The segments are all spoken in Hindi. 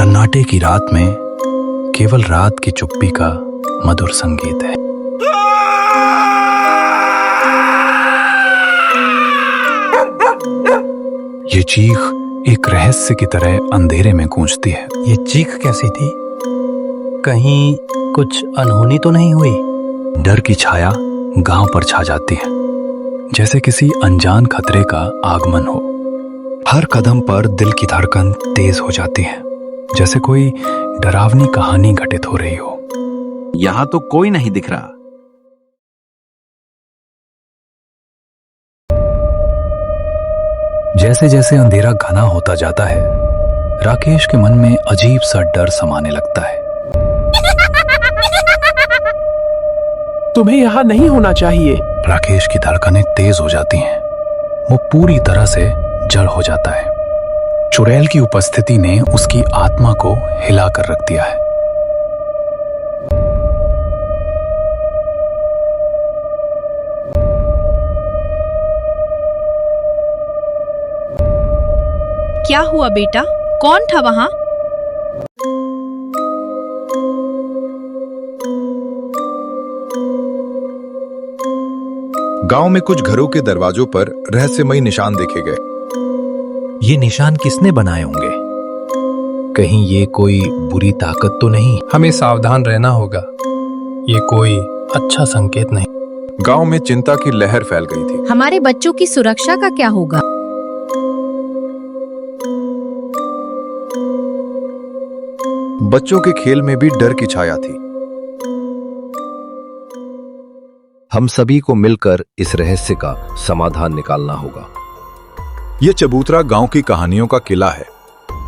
सन्नाटे की रात में केवल रात की चुप्पी का मधुर संगीत है। ये चीख एक रहस्य की तरह अंधेरे में गूंजती है। ये चीख कैसी थी? कहीं कुछ अनहोनी तो नहीं हुई? डर की छाया गांव पर छा जाती है, जैसे किसी अनजान खतरे का आगमन हो। हर कदम पर दिल की धड़कन तेज हो जाती है, जैसे कोई डरावनी कहानी घटित हो रही हो। यहां तो कोई नहीं दिख रहा। जैसे जैसे अंधेरा घना होता जाता है, राकेश के मन में अजीब सा डर समाने लगता है। तुम्हें यहाँ नहीं होना चाहिए। राकेश की धड़कनें तेज हो जाती हैं। वो पूरी तरह से जड़ हो जाता है। चुड़ैल की उपस्थिति ने उसकी आत्मा को हिला कर रख दिया है। क्या हुआ बेटा? कौन था वहां? गांव में कुछ घरों के दरवाजों पर रहस्यमयी निशान देखे गए। ये निशान किसने बनाए होंगे? कहीं ये कोई बुरी ताकत तो नहीं? हमें सावधान रहना होगा। ये कोई अच्छा संकेत नहीं। गांव में चिंता की लहर फैल गई थी। हमारे बच्चों की सुरक्षा का क्या होगा? बच्चों के खेल में भी डर की छाया थी। हम सभी को मिलकर इस रहस्य का समाधान निकालना होगा। ये चबूतरा गांव की कहानियों का किला है,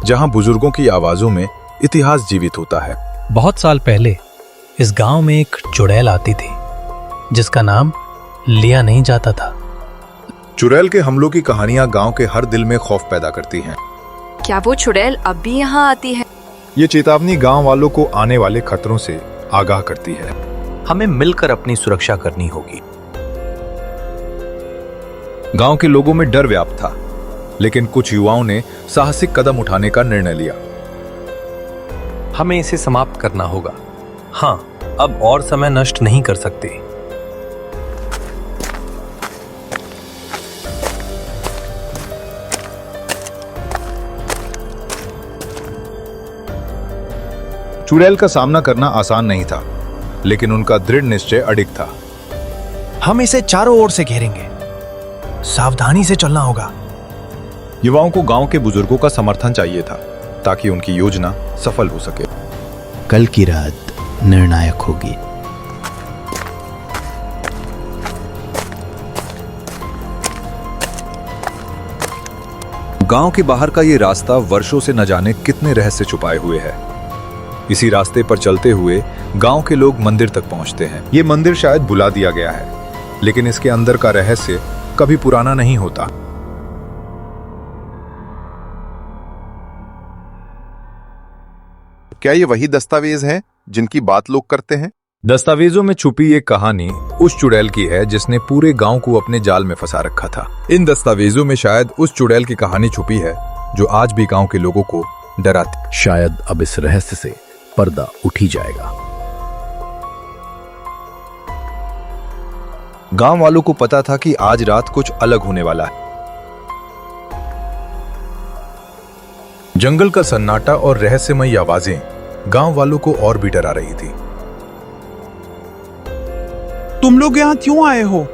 जहां बुजुर्गों की आवाजों में इतिहास जीवित होता है। बहुत साल पहले इस गांव में एक चुड़ैल आती थी, जिसका नाम लिया नहीं जाता था। चुड़ैल के हमलों की कहानियां गांव के हर दिल में खौफ पैदा करती हैं। क्या वो चुड़ैल अब भी यहाँ आती है? ये चेतावनी गांव वालों को आने वाले खतरों से आगाह करती है। हमें मिलकर अपनी सुरक्षा करनी होगी। गांव के लोगों में डर व्याप्त था, लेकिन कुछ युवाओं ने साहसिक कदम उठाने का निर्णय लिया। हमें इसे समाप्त करना होगा। हाँ, अब और समय नष्ट नहीं कर सकते। चुड़ैल का सामना करना आसान नहीं था, लेकिन उनका दृढ़ निश्चय अडिग था। हम इसे चारों ओर से घेरेंगे। सावधानी से चलना होगा। युवाओं को गांव के बुजुर्गों का समर्थन चाहिए था, ताकि उनकी योजना सफल हो सके। कल की रात निर्णायक होगी। गांव के बाहर का ये रास्ता वर्षों से न जाने कितने रहस्य छुपाए हुए है। इसी रास्ते पर चलते हुए गांव के लोग मंदिर तक पहुंचते हैं। ये मंदिर शायद बुला दिया गया है, लेकिन इसके अंदर का रहस्य कभी पुराना नहीं होता। क्या ये वही दस्तावेज हैं जिनकी बात लोग करते हैं? दस्तावेजों में छुपी ये कहानी उस चुड़ैल की है जिसने पूरे गांव को अपने जाल में फंसा रखा था। इन दस्तावेजों में शायद उस चुड़ैल की कहानी छुपी है जो आज भी गांव के लोगों को डराती। शायद अब इस रहस्य से पर्दा उठ ही जाएगा। गांव वालों को पता था कि आज रात कुछ अलग होने वाला है। जंगल का सन्नाटा और रहस्यमयी आवाजें गांव वालों को और भी डरा रही थी। तुम लोग यहाँ क्यों आए हो?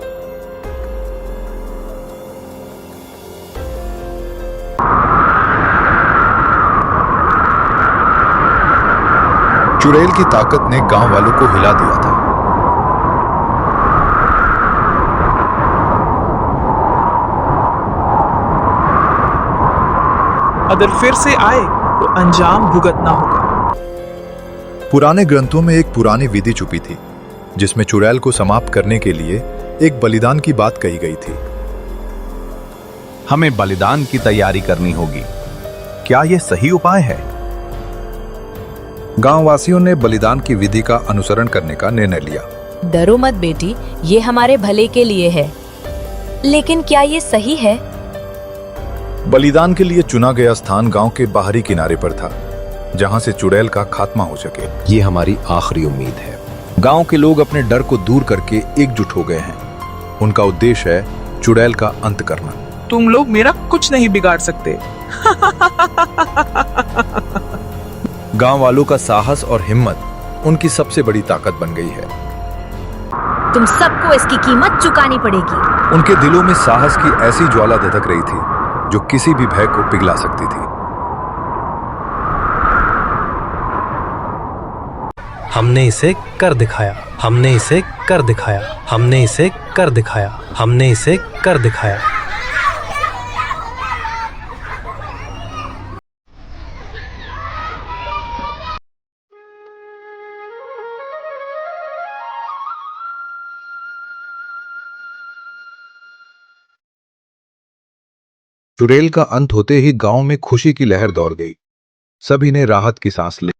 चुड़ैल की ताकत ने गांव वालों को हिला दिया था। अगर फिर से आए तो अंजाम भुगतना होगा। पुराने ग्रंथों में एक पुरानी विधि छुपी थी, जिसमें चुड़ैल को समाप्त करने के लिए एक बलिदान की बात कही गई थी। हमें बलिदान की तैयारी करनी होगी। क्या यह सही उपाय है? गांव वासियों ने बलिदान की विधि का अनुसरण करने का निर्णय लिया। डरो मत बेटी, ये हमारे भले के लिए है। लेकिन क्या ये सही है? बलिदान के लिए चुना गया स्थान गांव के बाहरी किनारे पर था, जहां से चुड़ैल का खात्मा हो सके। ये हमारी आखिरी उम्मीद है। गांव के लोग अपने डर को दूर करके एकजुट हो गए हैं। उनका उद्देश्य है चुड़ैल का अंत करना। तुम लोग मेरा कुछ नहीं बिगाड़ सकते। गांव वालों का साहस और हिम्मत उनकी सबसे बड़ी ताकत बन गई है। तुम सबको इसकी कीमत चुकानी पड़ेगी। उनके दिलों में साहस की ऐसी ज्वाला धधक रही थी जो किसी भी भय को पिघला सकती थी। हमने इसे कर दिखाया, हमने इसे कर दिखाया, हमने इसे कर दिखाया, हमने इसे कर दिखाया। चुड़ैल का अंत होते ही गांव में खुशी की लहर दौड़ गई। सभी ने राहत की सांस ली।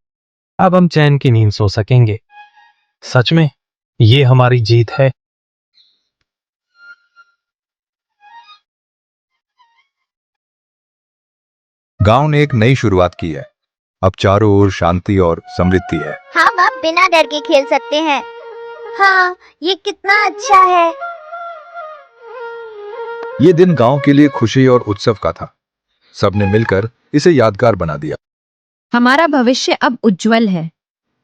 अब हम चैन की नींद सो सकेंगे। सच में ये हमारी जीत है। गांव ने एक नई शुरुआत की है। अब चारों ओर शांति और समृद्धि है। हम अब बिना डर के खेल सकते हैं। हाँ, ये कितना अच्छा है। ये दिन गांव के लिए खुशी और उत्सव का था। सबने मिलकर इसे यादगार बना दिया। हमारा भविष्य अब उज्जवल है।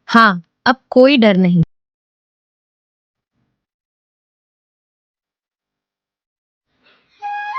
हाँ, अब कोई डर नहीं।